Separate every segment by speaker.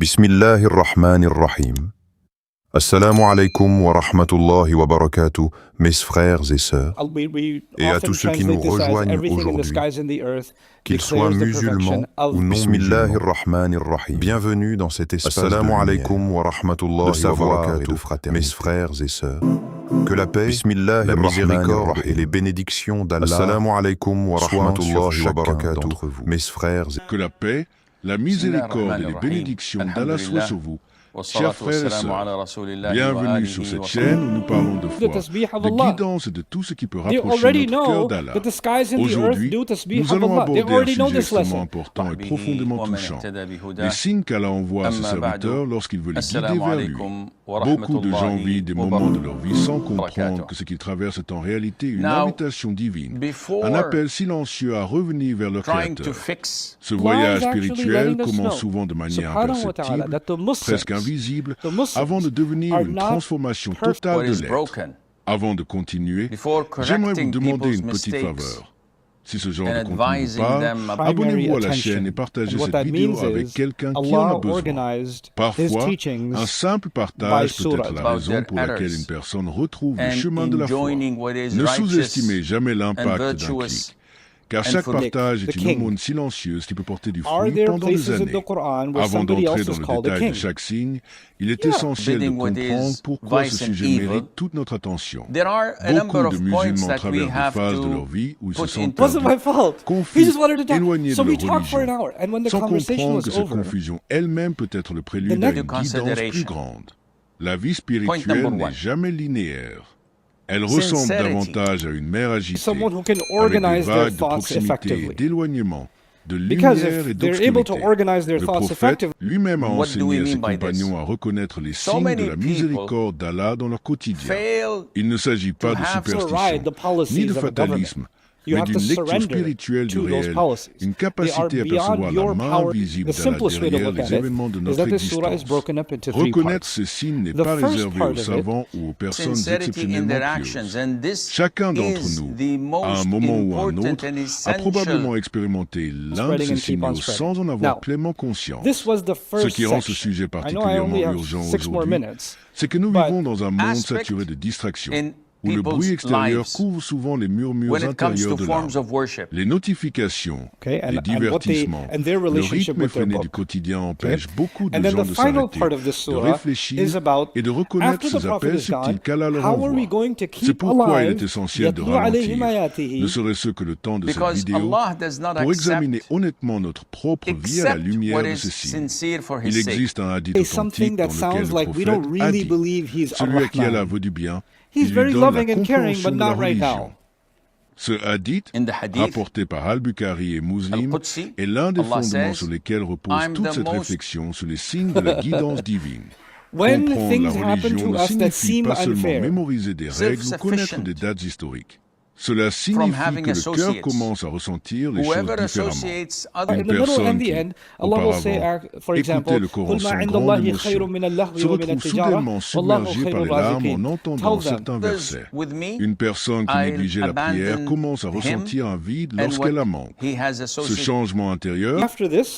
Speaker 1: Bismillahirrahmanirrahim. Assalamu alaikum wa rahmatullahi wa barakatuh, mes frères et sœurs, et à tous ceux qui nous rejoignent aujourd'hui, qu'ils soient musulmans ou non Bismillahirrahmanirrahim. Bienvenue dans cet espace Assalamu alaikum wa rahmatullahi wa barakatuh, mes frères et sœurs. Que la paix, la miséricorde et les bénédictions d'Allah Assalamu alaikum wa rahmatullahi wa barakatuh, mes frères et
Speaker 2: Que la paix, la miséricorde et les bénédictions d'Allah soient sur vous. Chers frères et sœurs, bienvenue sur cette chaîne où nous parlons de foi, de guidance et de tout ce qui peut rapprocher notre cœur d'Allah. Aujourd'hui, nous allons aborder un sujet extrêmement important et profondément touchant. Les signes qu'Allah envoie à ses serviteurs lorsqu'il veut les guider vers lui. Beaucoup de gens vivent des moments de leur vie sans comprendre que ce qu'ils traversent est en réalité une invitation divine, un appel silencieux à revenir vers leur Créateur. Ce voyage spirituel commence souvent de manière imperceptible, presque invisible, avant de devenir une transformation totale de l'être. Avant de continuer, j'aimerais vous demander une petite faveur. Si ce genre de contenu vous parle, abonnez-vous à la chaîne et partagez cette vidéo avec quelqu'un qui en a besoin. Parfois, un simple partage peut être la raison pour laquelle une personne retrouve le chemin de la foi. Ne sous-estimez jamais l'impact d'un clic. Car chaque partage est une aumône silencieuse qui peut porter du fruit pendant des années. Avant d'entrer dans le détail de chaque signe, il est essentiel de comprendre pourquoi ce sujet mérite toute notre attention. Beaucoup de musulmans traversent des phases de leur vie où ils se sentent confus, éloignés de leur religion, sans comprendre que cette confusion elle-même peut être le prélude à une guidance plus grande. La vie spirituelle n'est jamais linéaire. Elle ressemble davantage à une mer agitée, avec des vagues de proximité et d'éloignement, de lumière et d'obscurité. Le prophète lui-même a enseigné à ses compagnons à reconnaître les signes de la miséricorde d'Allah dans leur quotidien. Il ne s'agit pas de superstition, ni de fatalisme, mais d'une lecture spirituelle du réel, une capacité à percevoir la main invisible d'Allah derrière les événements de notre existence. Reconnaître ces signes n'est pas réservé aux savants ou aux personnes exceptionnellement pieuses. Chacun d'entre nous, à un moment ou à un autre, a probablement expérimenté l'un de ces signaux sans en avoir pleinement conscience. Ce qui rend ce sujet particulièrement urgent aujourd'hui, c'est que nous vivons dans un monde saturé de distractions, où le bruit extérieur couvre souvent les murmures intérieurs de l'âme. Les notifications, les divertissements, le rythme effréné du quotidien empêchent beaucoup de gens de s'arrêter, de réfléchir et de reconnaître ces appels subtils qu'Allah leur envoie. C'est pourquoi il est essentiel de ralentir, ne serait-ce que le temps de cette vidéo, pour examiner honnêtement notre propre vie à la lumière de ces signes. Il existe un hadith authentique dans lequel le prophète a dit « Celui à qui Allah veut du bien, il lui donne la compréhension de la religion ». Ce hadith, rapporté par Al-Bukhari et Muslim, est l'un des fondements sur lesquels repose toute cette réflexion sur les signes de la guidance divine. Comprendre la religion ne signifie pas seulement mémoriser des règles ou connaître des dates historiques. Cela signifie que le cœur commence à ressentir les choses différemment. Une personne qui, auparavant, écoutait le Coran sans grande émotion, se retrouve soudainement submergée par les larmes en entendant certains versets. Une personne qui négligeait la prière commence à ressentir un vide lorsqu'elle la manque. Ce changement intérieur,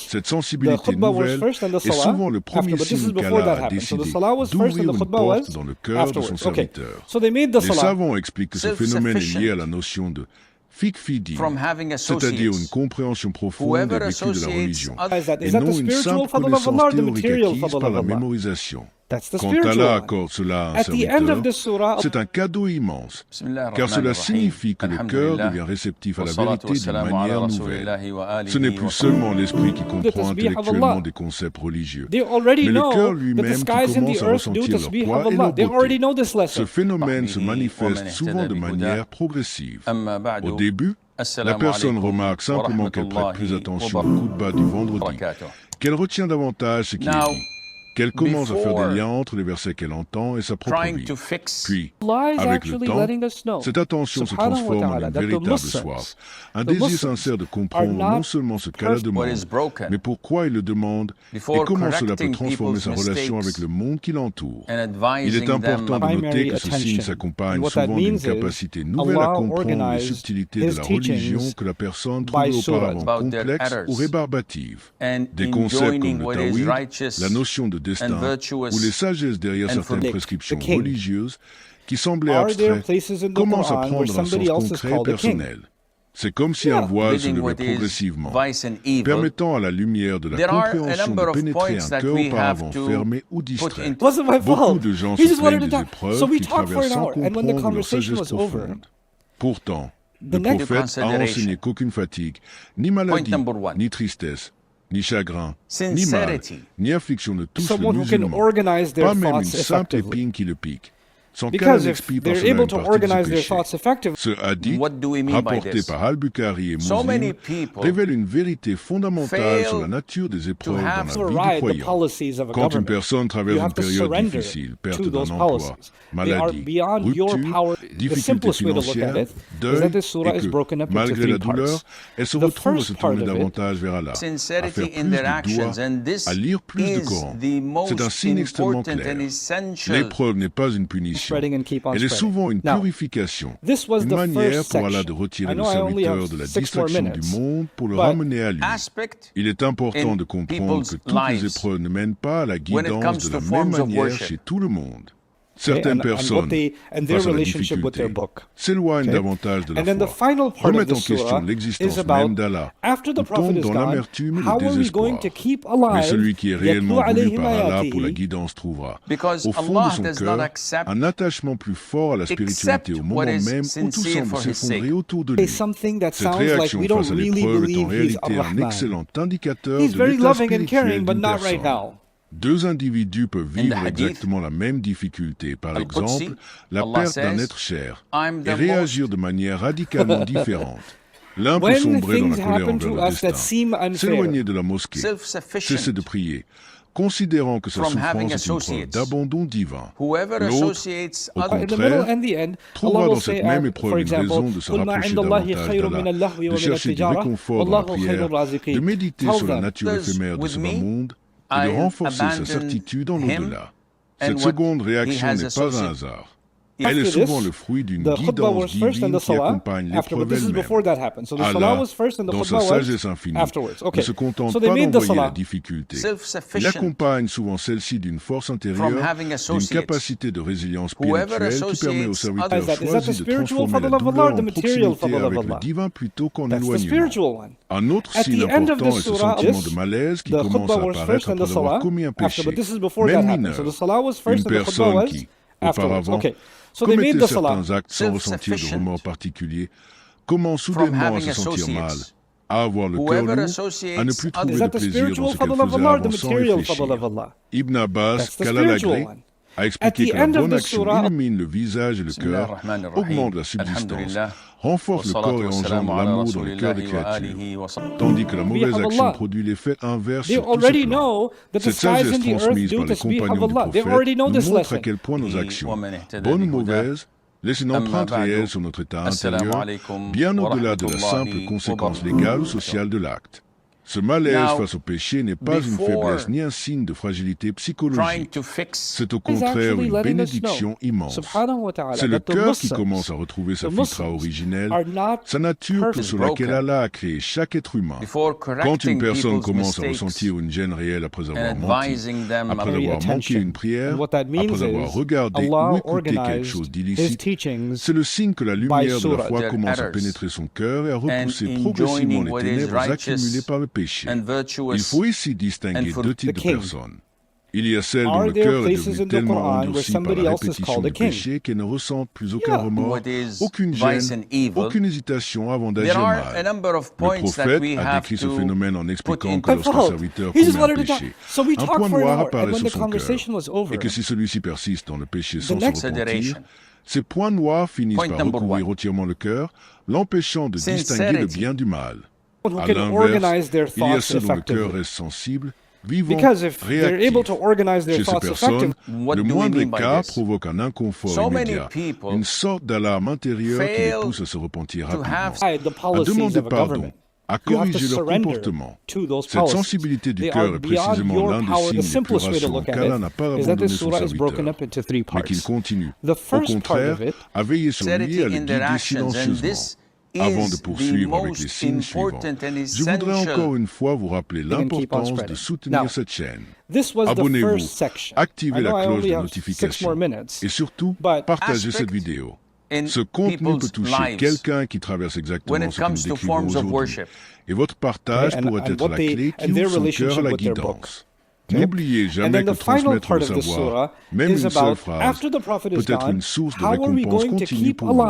Speaker 2: cette sensibilité nouvelle, est souvent le premier signe qu'Allah a décidé d'ouvrir une porte dans le cœur de son serviteur. Les savants expliquent que ce phénomène est lié à la notion de fiqh fi din, c'est-à-dire une compréhension profonde et vécue de la religion, et non une simple connaissance théorique acquise par la mémorisation. Quand Allah accorde cela à un serviteur, c'est un cadeau immense, car cela signifie que le cœur devient réceptif à la vérité d'une manière nouvelle. Ce n'est plus seulement l'esprit qui comprend intellectuellement des concepts religieux, mais le cœur lui-même qui commence à ressentir leur poids et leur beauté. Ce phénomène se manifeste souvent de manière progressive. Au début, la personne remarque simplement qu'elle prête plus attention au khutba du vendredi, qu'elle retient davantage ce qui est dit. qu'elle commence à faire des liens entre les versets qu'elle entend et sa propre vie. Puis, avec le temps, cette attention se transforme en une véritable soif, un désir sincère de comprendre non seulement ce qu'Allah demande, mais pourquoi il le demande et comment cela peut transformer sa relation avec le monde qui l'entoure. Il est important de noter que ce signe s'accompagne souvent d'une capacité nouvelle à comprendre les subtilités de la religion que la personne trouvait auparavant complexes ou rébarbatives. Des concepts comme le tawhid, la notion de destin ou les sagesses derrière certaines prescriptions religieuses qui semblaient abstraites commencent à prendre un sens concret et personnel. C'est comme si un voile se levait progressivement, permettant à la lumière de la compréhension de pénétrer un cœur auparavant fermé ou distrait. Beaucoup de gens se plaignent des épreuves qu'ils traversent sans comprendre leur sagesse profonde. Pourtant, le prophète a enseigné qu'aucune fatigue, ni maladie, ni tristesse, ni chagrin, ni mal, ni affliction ne touche le musulman, pas même une simple épine qui le pique, sans qu'elle expie par cela une partie de ses péchés. Ce hadith, rapporté par Al-Bukhari et Muslim, révèle une vérité fondamentale sur la nature des épreuves dans la vie du croyant. Quand une personne traverse une période difficile, perte d'un emploi, maladie, rupture, difficultés financières, deuil, et que, malgré la douleur, elle se retrouve à se tourner davantage vers Allah, à faire plus de doigts, à lire plus de Coran. C'est un signe extrêmement clair. L'épreuve n'est pas une punition. Elle est souvent une purification, une manière pour Allah de retirer le serviteur de la distraction du monde pour le ramener à lui. Il est important de comprendre que toutes les épreuves ne mènent pas à la guidance de la même manière chez tout le monde. Certaines personnes, face à la difficulté, s'éloignent davantage de la foi, remettent en question l'existence même d'Allah, ou tombent dans l'amertume et le désespoir. Mais celui qui est réellement voulu par Allah pour la guidance trouvera, au fond de son cœur, un attachement plus fort à la spiritualité au moment même où tout semble s'effondrer autour de lui. Cette réaction face à l'épreuve est en réalité un excellent indicateur de l'état spirituel d'une personne. Deux individus peuvent vivre exactement la même difficulté, par exemple la perte d'un être cher, et réagir de manière radicalement différente. L'un peut sombrer dans la colère envers le destin, s'éloigner de la mosquée, cesser de prier, considérant que sa souffrance est une preuve d'abandon divin. L'autre, au contraire, trouvera dans cette même épreuve une raison de se rapprocher davantage d'Allah, de chercher du réconfort dans la prière, de méditer sur la nature éphémère de ce bas monde, et de renforcer sa certitude en l'au-delà. Cette seconde réaction n'est pas un hasard. Elle est souvent le fruit d'une guidance divine qui accompagne l'épreuve elle-même. Allah, dans sa sagesse infinie, ne se contente pas d'envoyer la difficulté. Il accompagne souvent celle-ci d'une force intérieure, d'une capacité de résilience spirituelle qui permet au serviteur choisi de transformer la douleur en proximité avec le divin plutôt qu'en éloignement. Un autre signe important est ce sentiment de malaise qui commence à apparaître après avoir commis un péché, même mineur. Une personne qui, auparavant, commettait certains actes sans ressentir de remords particulier, commence soudainement à se sentir mal, à avoir le cœur lourd, à ne plus trouver de plaisir dans ce qu'elle faisait avant sans réfléchir. Ibn Abbas, qu'Allah l'agrée, a expliqué que la bonne action illumine le visage et le cœur, augmente la subsistance, renforce le corps et engendre l'amour dans le cœur des créatures, tandis que la mauvaise action produit l'effet inverse sur tout ce plan. Cette sagesse transmise par les compagnons du prophète nous montre à quel point nos actions, bonnes ou mauvaises, laissent une empreinte réelle sur notre état intérieur, bien au-delà de la simple conséquence légale ou sociale de l'acte. Ce malaise face au péché n'est pas une faiblesse ni un signe de fragilité psychologique. C'est au contraire une bénédiction immense. C'est le cœur qui commence à retrouver sa fitra originelle, sa nature sur laquelle Allah a créé chaque être humain. Quand une personne commence à ressentir une gêne réelle après avoir menti, après avoir manqué une prière, après avoir regardé ou écouté quelque chose d'illicite, c'est le signe que la lumière de la foi commence à pénétrer son cœur et à repousser progressivement les ténèbres accumulées par le péché. Il faut ici distinguer deux types de personnes. Il y a celles dont le cœur est devenu tellement endurci par la répétition du péché qu'elles ne ressentent plus aucun remords, aucune gêne, aucune hésitation avant d'agir mal. Le prophète a décrit ce phénomène en expliquant que lorsqu'un serviteur commet un péché, un point noir apparaît sur son cœur, et que si celui-ci persiste dans le péché sans se repentir, ces points noirs finissent par recouvrir entièrement le cœur, l'empêchant de distinguer le bien du mal. À l'inverse, il y a ceux dont le cœur reste sensible, vivant, réactif. Chez ces personnes, le moindre écart provoque un inconfort immédiat, une sorte d'alarme intérieure qui les pousse à se repentir rapidement, à demander pardon, à corriger leur comportement. Cette sensibilité du cœur est précisément l'un des signes les plus rassurants qu'Allah n'a pas abandonné son serviteur, mais qu'il continue, au contraire, à veiller sur lui et à le guider silencieusement. Avant de poursuivre avec les signes suivants, je voudrais encore une fois vous rappeler l'importance de soutenir cette chaîne. Abonnez-vous, activez la cloche de notification et surtout, partagez cette vidéo. Ce contenu peut toucher quelqu'un qui traverse exactement ce que nous décrivons aujourd'hui. Et votre partage pourrait être la clé qui ouvre son cœur à la guidance. N'oubliez jamais que transmettre le savoir, même une seule phrase, peut être une source de récompense continue pour vous,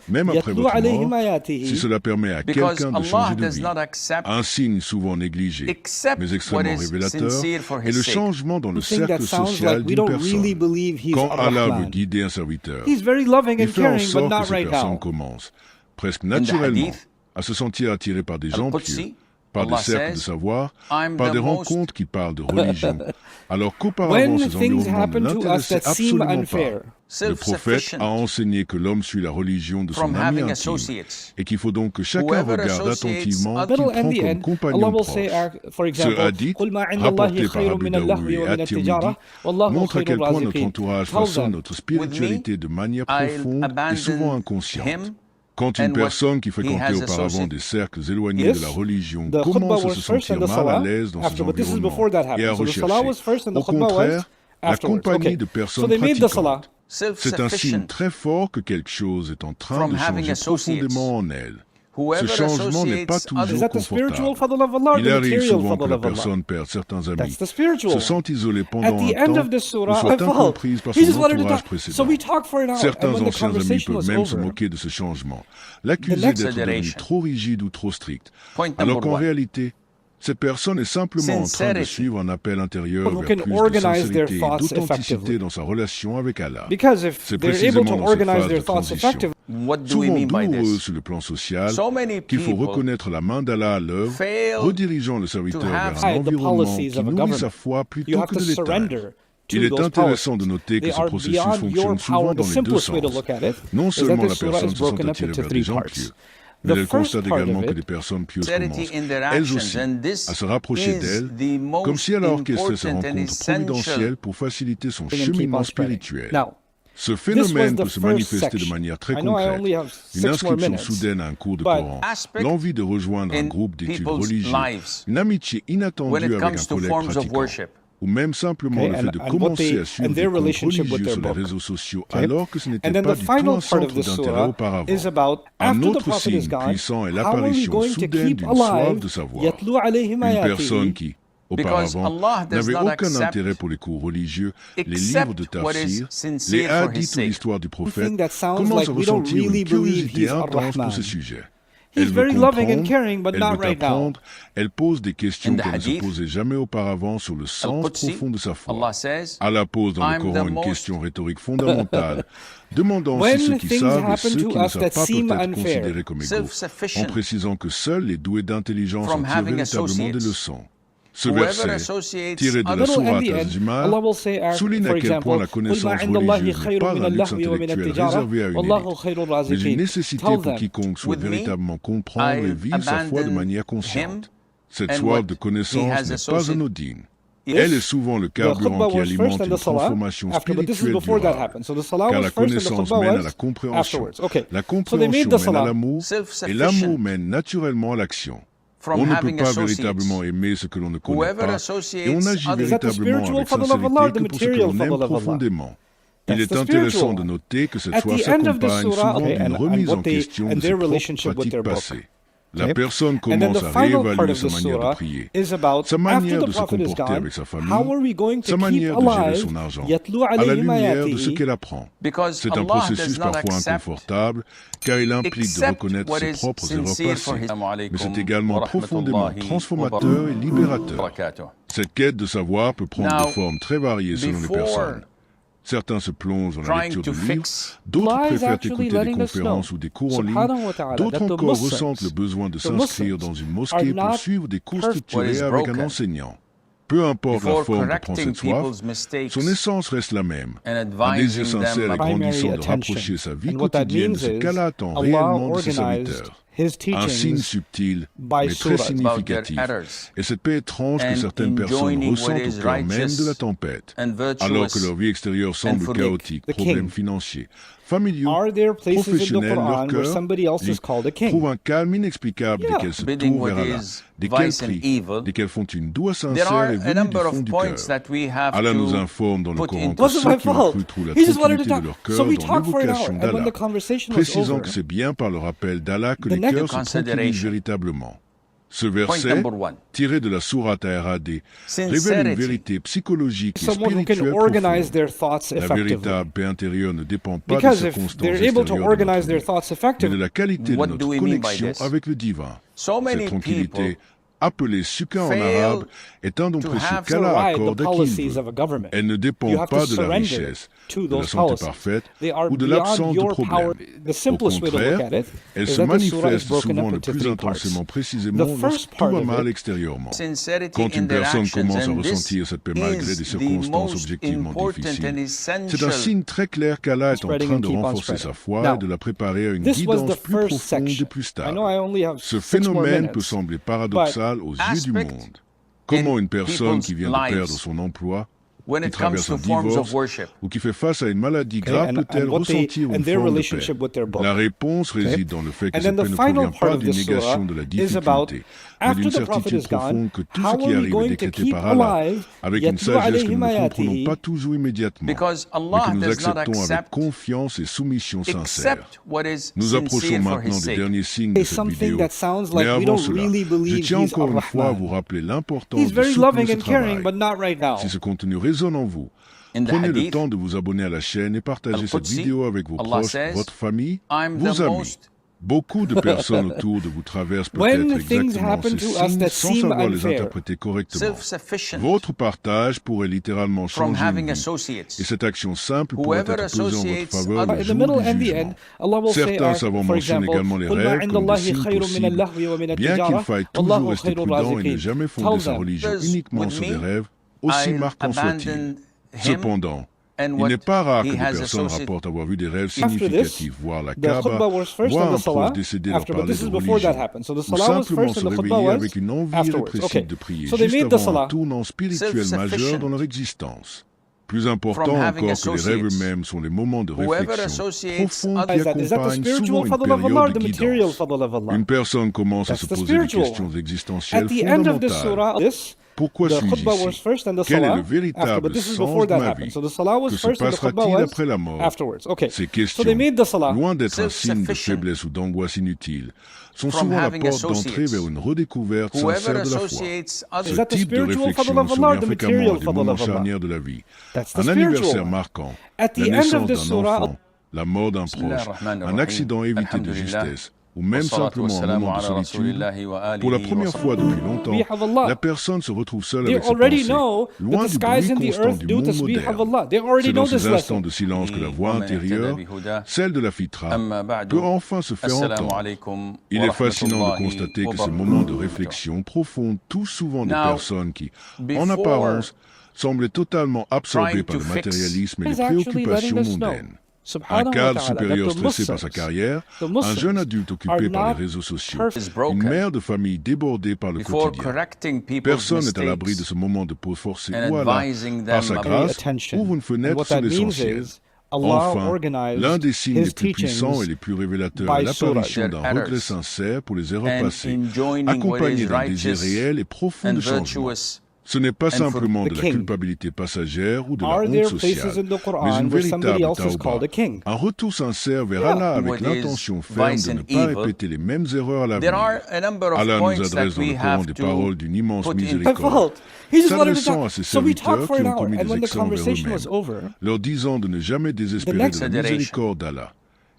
Speaker 2: même après votre mort, si cela permet à quelqu'un de changer de vie. Un signe souvent négligé, mais extrêmement révélateur, est le changement dans le cercle social d'une personne. Quand Allah veut guider un serviteur, il fait en sorte que cette personne commence, presque naturellement, à se sentir attiré par des gens pieux, par des cercles de savoir, par des rencontres qui parlent de religion, alors qu'auparavant ces environnements ne l'intéressaient absolument pas. Le prophète a enseigné que l'homme suit la religion de son ami intime et qu'il faut donc que chacun regarde attentivement qui prend comme compagnon proche. Ce hadith, rapporté par Abu Daoud et At-Tirmidhi, montre à quel point notre entourage façonne notre spiritualité de manière profonde et souvent inconsciente. Quand une personne qui fréquentait auparavant des cercles éloignés de la religion commence à se sentir mal à l'aise dans ces environnements et à rechercher, au contraire, la compagnie de personnes pratiquantes, c'est un signe très fort que quelque chose est en train de changer profondément en elle. Ce changement n'est pas toujours confortable. Il arrive souvent que la personne perde certains amis, se sente isolée pendant un temps ou soit incomprise par son entourage précédent. Certains anciens amis peuvent même se moquer de ce changement, l'accuser d'être devenu trop rigide ou trop strict, alors qu'en réalité, cette personne est simplement en train de suivre un appel intérieur vers plus de sincérité et d'authenticité dans sa relation avec Allah. C'est précisément dans cette phase de transition, souvent douloureuse sur le plan social, qu'il faut reconnaître la main d'Allah à l'œuvre, redirigeant le serviteur vers un environnement qui nourrit sa foi plutôt que de l'éteindre. Il est intéressant de noter que ce processus fonctionne souvent dans les deux sens. Non seulement la personne se sent attirée vers des gens pieux, mais elle constate également que des personnes pieuses commencent, elles aussi, à se rapprocher d'elle, comme si elle a orchestré ces rencontres providentielles pour faciliter son cheminement spirituel. Ce phénomène peut se manifester de manière très concrète. Une inscription soudaine à un cours de Coran, l'envie de rejoindre un groupe d'études religieuses, une amitié inattendue avec un collègue pratiquant, ou même simplement le fait de commencer à suivre des comptes religieux sur les réseaux sociaux alors que ce n'était pas du tout un centre d'intérêt auparavant. Un autre signe puissant est l'apparition soudaine d'une soif de savoir. Une personne qui, auparavant, n'avait aucun intérêt pour les cours religieux, les livres de tafsir, les hadiths ou l'histoire du prophète, commence à ressentir une curiosité intense pour ce sujet. Elle veut comprendre, elle veut apprendre, elle pose des questions qu'elle ne se posait jamais auparavant sur le sens profond de sa foi. Allah pose dans le Coran une question rhétorique fondamentale, demandant si ceux qui savent et ceux qui ne savent pas peuvent être considérés comme égaux, en précisant que seuls les doués d'intelligence en tirent véritablement des leçons. Ce verset, tiré de la sourate Az-Zumar, souligne à quel point la connaissance religieuse n'est pas un luxe intellectuel réservé à une élite, mais une nécessité pour quiconque souhaite véritablement comprendre et vivre sa foi de manière consciente. Cette soif de connaissance n'est pas anodine. Elle est souvent le carburant qui alimente une transformation spirituelle durable, car la connaissance mène à la compréhension, la compréhension mène à l'amour, et l'amour mène naturellement à l'action. On ne peut pas véritablement aimer ce que l'on ne connaît pas, et on agit véritablement avec sincérité que pour ce que l'on aime profondément. Il est intéressant de noter que cette soif s'accompagne souvent d'une remise en question de ses propres pratiques passées. La personne commence à réévaluer sa manière de prier, sa manière de se comporter avec sa famille, sa manière de gérer son argent, à la lumière de ce qu'elle apprend. C'est un processus parfois inconfortable, car il implique de reconnaître ses propres erreurs passées, mais c'est également profondément transformateur et libérateur. Cette quête de savoir peut prendre des formes très variées selon les personnes. Certains se plongent dans la lecture de livres, d'autres préfèrent écouter des conférences ou des cours en ligne, d'autres encore ressentent le besoin de s'inscrire dans une mosquée pour suivre des cours structurés avec un enseignant. Peu importe la forme que prend cette soif, son essence reste la même. Un désir sincère et grandissant de rapprocher sa vie quotidienne de ce qu'Allah attend réellement de ses serviteurs. Un signe subtil, mais très significatif. Et cette paix étrange que certaines personnes ressentent au cœur même de la tempête, alors que leur vie extérieure semble chaotique, problèmes financiers, familiaux, professionnels, leur cœur trouve un calme inexplicable desquels se tournent vers Allah, desquels prient, desquels font une doua sincère et venue du fond du cœur. Allah nous informe dans le Coran que ceux qui ont cru trouvent la tranquillité de leur cœur dans l'évocation d'Allah, précisant que c'est bien par le rappel d'Allah que les cœurs se tranquillisent véritablement. Ce verset, tiré de la sourate Ar-Ra'd, révèle une vérité psychologique et spirituelle profonde. La véritable paix intérieure ne dépend pas des circonstances extérieures de notre vie, mais de la qualité de notre connexion avec le divin. Cette tranquillité, appelée suka en arabe, est un don précieux qu'Allah accorde à qui il veut. Elle ne dépend pas de la richesse, de la santé parfaite ou de l'absence de problème. Au contraire, elle se manifeste souvent le plus intensément précisément lorsque tout va mal extérieurement. Quand une personne commence à ressentir cette paix malgré des circonstances objectivement difficiles, c'est un signe très clair qu'Allah est en train de renforcer sa foi et de la préparer à une guidance plus profonde et plus stable. Ce phénomène peut sembler paradoxal aux yeux du monde. Comment une personne qui vient de perdre son emploi, qui traverse un divorce ou qui fait face à une maladie grave peut-elle ressentir une forme de paix? La réponse réside dans le fait que cette paix ne provient pas d'une négation de la difficulté, mais d'une certitude profonde que tout ce qui arrive est décrété par Allah, avec une sagesse que nous ne comprenons pas toujours immédiatement, mais que nous acceptons avec confiance et soumission sincère. Nous approchons maintenant des derniers signes de cette vidéo, mais avant cela, je tiens encore une fois à vous rappeler l'importance de soutenir ce travail. Si ce contenu résonne en vous, prenez le temps de vous abonner à la chaîne et partagez cette vidéo avec vos proches, votre famille, vos amis. Beaucoup de personnes autour de vous traversent peut-être exactement ces signes sans savoir les interpréter correctement. Votre partage pourrait littéralement changer une vie, et cette action simple pourrait être pesée en votre faveur le jour du jugement. Certains savants mentionnent également les rêves comme des signes possibles, bien qu'il faille toujours rester prudent et ne jamais fonder sa religion uniquement sur des rêves, aussi marquants soient-ils. Cependant, il n'est pas rare que des personnes rapportent avoir vu des rêves significatifs, voir la Kaaba, voir un proche décédé leur parler de religion, ou simplement se réveiller avec une envie irrépressible de prier juste avant un tournant spirituel majeur dans leur existence. Plus important encore que les rêves eux-mêmes sont les moments de réflexion profonde qui accompagnent souvent une période de guidance. Une personne commence à se poser des questions existentielles fondamentales. Pourquoi suis-je ici? Quel est le véritable sens de ma vie? Que se passera-t-il après la mort? Ces questions, loin d'être un signe de faiblesse ou d'angoisse inutile, sont souvent la porte d'entrée vers une redécouverte sincère de la foi. Ce type de réflexion survient fréquemment à des moments charnières de la vie. Un anniversaire marquant, la naissance d'un enfant, la mort d'un proche, un accident évité de justesse, ou même simplement un moment de solitude, pour la première fois depuis longtemps, la personne se retrouve seule avec ses pensées, loin du bruit constant du monde moderne. C'est dans ces instants de silence que la voix intérieure, celle de la fitra, peut enfin se faire entendre. Il est fascinant de constater que ces moments de réflexion profondent tous souvent des personnes qui, en apparence, semblaient totalement absorbées par le matérialisme et les préoccupations mondaines. Un cadre supérieur stressé par sa carrière, un jeune adulte occupé par les réseaux sociaux, une mère de famille débordée par le quotidien. Personne n'est à l'abri de ce moment de pause forcée où Allah, par sa grâce, ouvre une fenêtre sur l'essentiel. Enfin, l'un des signes les plus puissants et les plus révélateurs est l'apparition d'un regret sincère pour les erreurs passées, accompagné d'un désir réel et profond de changement. Ce n'est pas simplement de la culpabilité passagère ou de la honte sociale, mais une véritable tawba, un retour sincère vers Allah avec l'intention ferme de ne pas répéter les mêmes erreurs à l'avenir. Allah nous adresse dans le Coran des paroles d'une immense miséricorde, s'adressant à ses serviteurs qui ont commis des excès envers eux-mêmes, leur disant de ne jamais désespérer de la miséricorde d'Allah,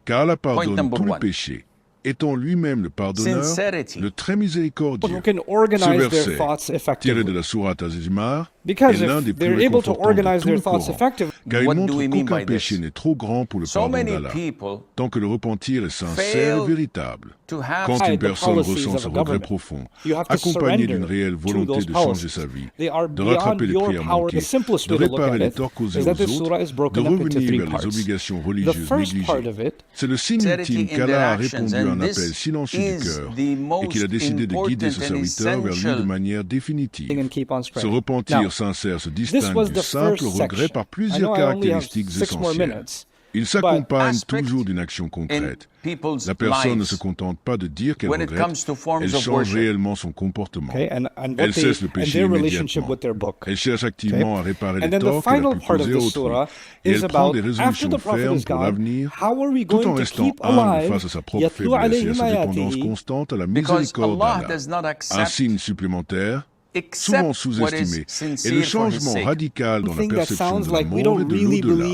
Speaker 2: car Allah pardonne tous les péchés. Étant lui-même le pardonneur, le très miséricordieux. Ce verset, tiré de la sourate Az-Zumar, est l'un des plus réconfortants de tout le Coran, car il montre qu'aucun péché n'est trop grand pour le pardon d'Allah, tant que le repentir est sincère et véritable. Quand une personne ressent ce regret profond, accompagné d'une réelle volonté de changer sa vie, de rattraper les prières manquées, de réparer les torts causés aux autres, de revenir vers les obligations religieuses négligées, c'est le signe ultime qu'Allah a répondu à un appel silencieux du cœur et qu'il a décidé de guider ce serviteur vers lui de manière définitive. Ce repentir sincère se distingue du simple regret par plusieurs caractéristiques essentielles. Il s'accompagne toujours d'une action concrète. La personne ne se contente pas de dire qu'elle regrette, elle change réellement son comportement. Elle cesse le péché immédiatement. Elle cherche activement à réparer les torts qu'elle a pu causer à autrui. Et elle prend des résolutions fermes pour l'avenir, tout en restant humble face à sa propre faiblesse et à sa dépendance constante à la miséricorde d'Allah. Un signe supplémentaire, souvent sous-estimé, est le changement radical dans la perception de la mort et de l'au-delà.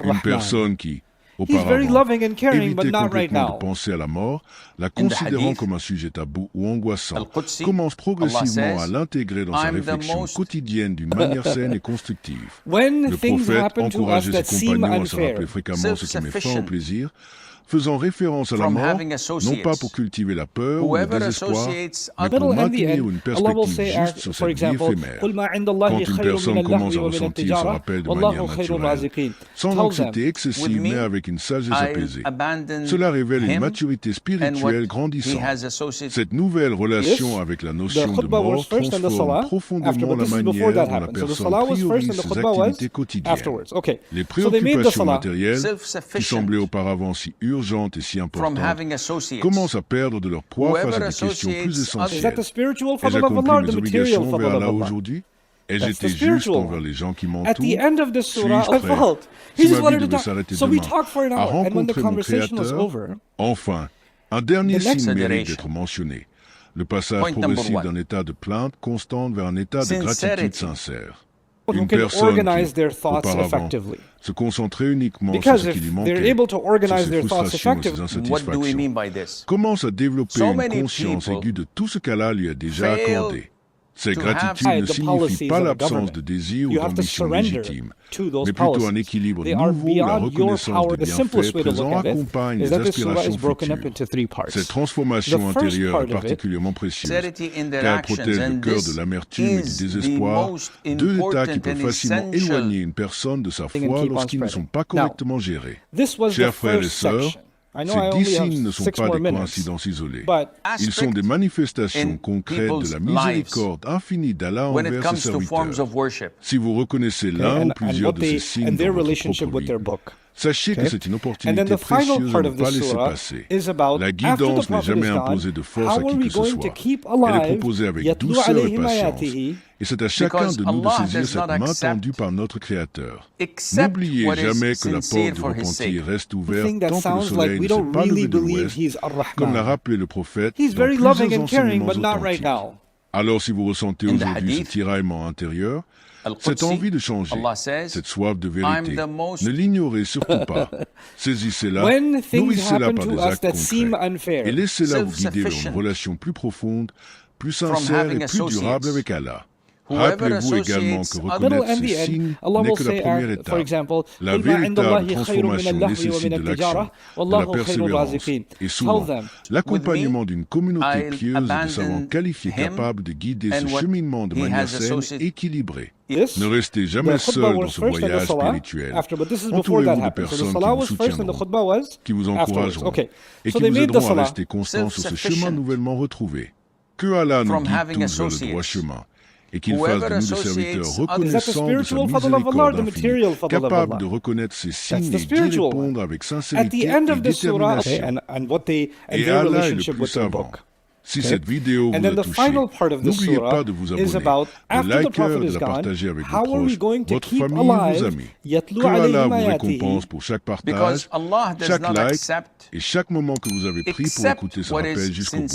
Speaker 2: Une personne qui, auparavant, évitait complètement de penser à la mort, la considérant comme un sujet tabou ou angoissant, commence progressivement à l'intégrer dans sa réflexion quotidienne d'une manière saine et constructive. Le prophète encourageait ses compagnons à se rappeler fréquemment ce qui met fin au plaisir, faisant référence à la mort, non pas pour cultiver la peur ou le désespoir, mais pour maintenir une perspective juste sur cette vie éphémère. Quand une personne commence à ressentir ce rappel de manière naturelle, sans anxiété excessive mais avec une sagesse apaisée, cela révèle une maturité spirituelle grandissante. Cette nouvelle relation avec la notion de mort transforme profondément la manière dont la personne priorise ses activités quotidiennes. Les préoccupations matérielles, qui semblaient auparavant si urgentes et si importantes, commencent à perdre de leur poids face à des questions plus essentielles. Ai-je accompli mes obligations envers Allah aujourd'hui? Ai-je été juste envers les gens qui m'entourent? Suis-je prêt, si ma vie devait s'arrêter demain, à rencontrer mon Créateur? Enfin, un dernier signe mérite d'être mentionné. Le passage progressif d'un état de plainte constante vers un état de gratitude sincère. Une personne qui, auparavant, se concentrait uniquement sur ce qui lui manquait, sur ses frustrations et ses insatisfactions, commence à développer une conscience aiguë de tout ce qu'Allah lui a déjà accordé. Cette gratitude ne signifie pas l'absence de désir ou d'ambition légitime, mais plutôt un équilibre nouveau où la reconnaissance des bienfaits présents accompagne les aspirations futures. Cette transformation intérieure est particulièrement précieuse, car elle protège le cœur de l'amertume et du désespoir, deux états qui peuvent facilement éloigner une personne de sa foi lorsqu'ils ne sont pas correctement gérés. Chers frères et sœurs, ces 10 signes ne sont pas des coïncidences isolées. Ils sont des manifestations concrètes de la miséricorde infinie d'Allah envers ses serviteurs. Si vous reconnaissez l'un ou plusieurs de ces signes dans votre propre vie, sachez que c'est une opportunité précieuse à ne pas laisser passer. La guidance n'est jamais imposée de force à qui que ce soit. Elle est proposée avec douceur et patience. Et c'est à chacun de nous de saisir cette main tendue par notre Créateur. N'oubliez jamais que la porte du repentir reste ouverte tant que le soleil ne s'est pas levé de l'ouest, comme l'a rappelé le prophète dans plusieurs enseignements authentiques. Alors si vous ressentez aujourd'hui ce tiraillement intérieur, cette envie de changer, cette soif de vérité, ne l'ignorez surtout pas. Saisissez-la, nourrissez-la par des actes concrets et laissez-la vous guider vers une relation plus profonde, plus sincère et plus durable avec Allah. Rappelez-vous également que reconnaître ces signes n'est que la première étape. La véritable transformation nécessite de l'action, de la persévérance et souvent l'accompagnement d'une communauté pieuse et de savants qualifiés capables de guider ce cheminement de manière saine et équilibrée. Ne restez jamais seul dans ce voyage spirituel. Entourez-vous de personnes qui vous soutiendront, qui vous encourageront et qui vous aideront à rester constant sur ce chemin nouvellement retrouvé. Que Allah nous guide tous vers le droit chemin et qu'il fasse de nous des serviteurs reconnaissants de sa miséricorde infinie, capables de reconnaître ses signes et d'y répondre avec sincérité et détermination. Et Allah est le plus savant. Si cette vidéo vous a touché, n'oubliez pas de vous abonner, de liker et de la partager avec vos proches, votre famille et vos amis. Que Allah vous récompense pour chaque partage, chaque like et chaque moment que vous avez pris pour écouter ce rappel jusqu'au bout.